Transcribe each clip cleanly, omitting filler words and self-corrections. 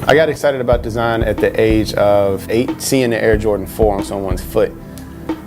I got excited about design at the age of 8, seeing the Air Jordan 4 on someone's foot.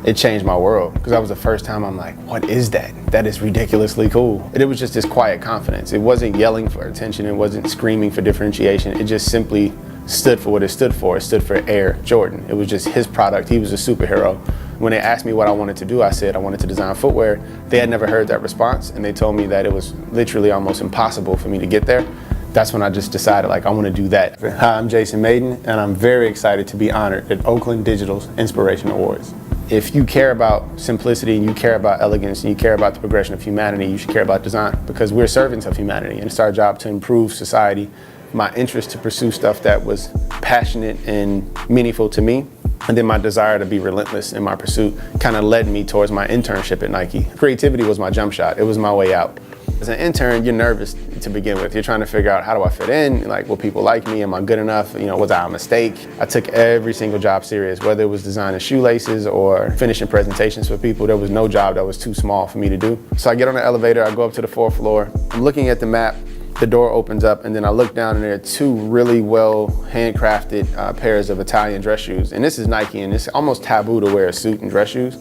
It changed my world, because that was the first time I'm like, what is that? That is ridiculously cool. And it was just this quiet confidence. It wasn't yelling for attention. It wasn't screaming for differentiation. It just simply stood for what it stood for. It stood for Air Jordan. It was just his product. He was a superhero. When they asked me what I wanted to do, I said I wanted to design footwear. They had never heard that response, and they told me that it was literally almost impossible for me to get there. That's when I just decided, like, I want to do that. Hi, I'm Jason Mayden, and I'm very excited to be honored at Oakland Digital's Inspiration Awards. If you care about simplicity, and you care about elegance, and you care about the progression of humanity, you should care about design, because we're servants of humanity, and it's our job to improve society. My interest to pursue stuff that was passionate and meaningful to me, and then my desire to be relentless in my pursuit kind of led me towards my internship at Nike. Creativity was my jump shot. It was my way out. As an intern, you're nervous to begin with. You're trying to figure out, how do I fit in? Like, will people like me? Am I good enough? You know, was I a mistake? I took every single job serious, whether it was designing shoelaces or finishing presentations for people. There was no job that was too small for me to do. So I get on the elevator, I go up to the 4th floor. I'm looking at the map, the door opens up, and then I look down and there are 2 really well handcrafted pairs of Italian dress shoes. And this is Nike, and it's almost taboo to wear a suit and dress shoes.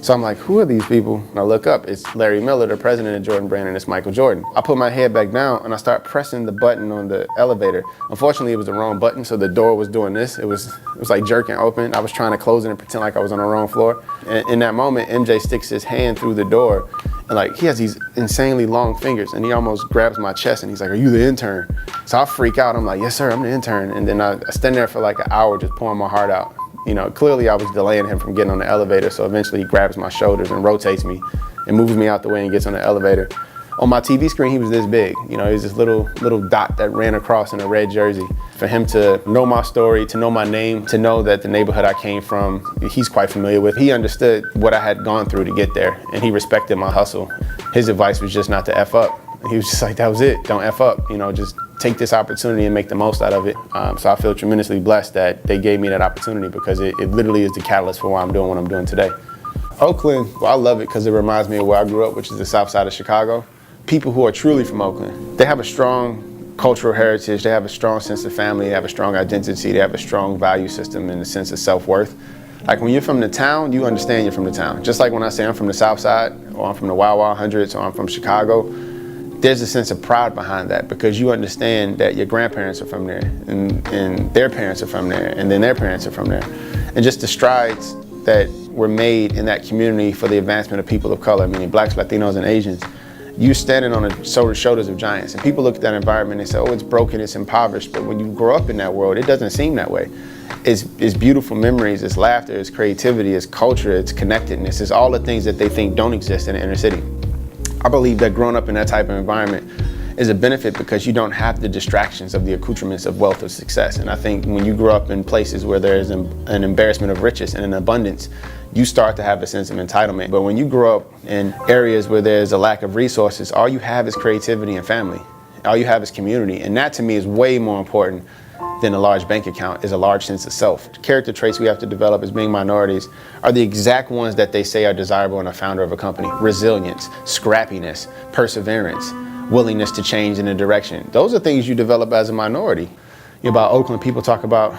So I'm like, who are these people? And I look up, it's Larry Miller, the president of Jordan Brand, and it's Michael Jordan. I put my head back down and I start pressing the button on the elevator. Unfortunately, it was the wrong button, so the door was doing this. It was like jerking open. I was trying to close it and pretend like I was on the wrong floor. And in that moment, MJ sticks his hand through the door, and like, he has these insanely long fingers, and he almost grabs my chest and he's like, are you the intern? So I freak out. I'm like, yes, sir, I'm the intern. And then I stand there for like an hour just pouring my heart out. You know, clearly I was delaying him from getting on the elevator, so eventually he grabs my shoulders and rotates me and moves me out the way and gets on the elevator. On my TV screen, he was this big. You know, he was this little dot that ran across in a red jersey. For him to know my story, to know my name, to know that the neighborhood I came from, he's quite familiar with. He understood what I had gone through to get there, and he respected my hustle. His advice was just not to F up. He was just like, that was it, don't F up. You know, just take this opportunity and make the most out of it. So I feel tremendously blessed that they gave me that opportunity, because it literally is the catalyst for why I'm doing what I'm doing today. Oakland, well, I love it because it reminds me of where I grew up, which is the south side of Chicago. People who are truly from Oakland, they have a strong cultural heritage, they have a strong sense of family, they have a strong identity, they have a strong value system and a sense of self-worth. Like, when you're from the town, you understand you're from the town. Just like when I say I'm from the south side, or I'm from the Wild Wild Hundreds, or I'm from Chicago, there's a sense of pride behind that, because you understand that your grandparents are from there, and their parents are from there, and then their parents are from there. And just the strides that were made in that community for the advancement of people of color, meaning Blacks, Latinos, and Asians, you standing on the shoulders of giants. And people look at that environment and say, oh, it's broken, it's impoverished. But when you grow up in that world, it doesn't seem that way. It's beautiful memories, it's laughter, it's creativity, it's culture, it's connectedness, it's all the things that they think don't exist in the inner city. I believe that growing up in that type of environment is a benefit, because you don't have the distractions of the accoutrements of wealth or success. And I think when you grow up in places where there's an embarrassment of riches and an abundance, you start to have a sense of entitlement. But when you grow up in areas where there's a lack of resources, all you have is creativity and family. All you have is community. And that, to me, is way more important than a large bank account, is a large sense of self. The character traits we have to develop as being minorities are the exact ones that they say are desirable in a founder of a company. Resilience, scrappiness, perseverance, willingness to change in a direction. Those are things you develop as a minority. About Oakland, people talk about,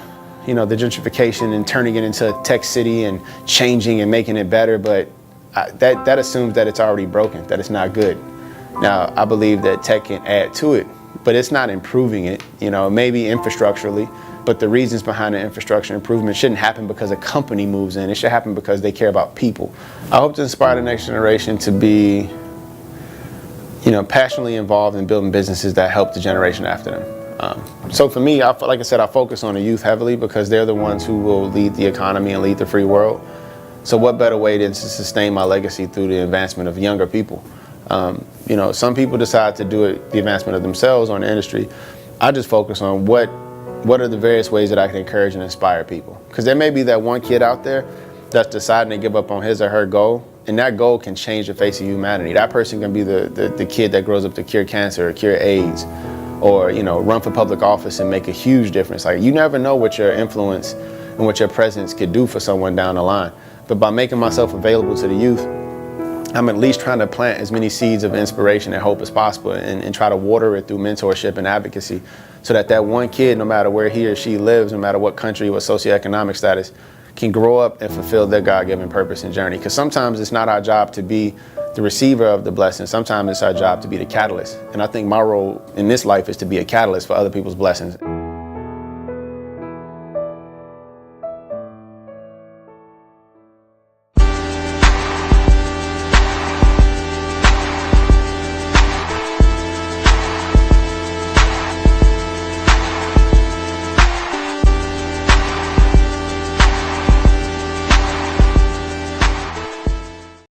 you know, the gentrification and turning it into a tech city and changing and making it better, but that assumes that it's already broken, that it's not good. Now, I believe that tech can add to it, but it's not improving it, you know, maybe infrastructurally, but the reasons behind the infrastructure improvement shouldn't happen because a company moves in. It should happen because they care about people. I hope to inspire the next generation to be, you know, passionately involved in building businesses that help the generation after them. So for me, like I said, I focus on the youth heavily, because they're the ones who will lead the economy and lead the free world. So what better way than to sustain my legacy through the advancement of younger people? You know, some people decide to do it, the advancement of themselves or in the industry. I just focus on what are the various ways that I can encourage and inspire people. Because there may be that one kid out there that's deciding to give up on his or her goal, and that goal can change the face of humanity. That person can be the kid that grows up to cure cancer or cure AIDS, or, you know, run for public office and make a huge difference. Like, you never know what your influence and what your presence could do for someone down the line. But by making myself available to the youth, I'm at least trying to plant as many seeds of inspiration and hope as possible, and try to water it through mentorship and advocacy, so that that one kid, no matter where he or she lives, no matter what country, what socioeconomic status, can grow up and fulfill their God-given purpose and journey. Because sometimes it's not our job to be the receiver of the blessing. Sometimes it's our job to be the catalyst. And I think my role in this life is to be a catalyst for other people's blessings.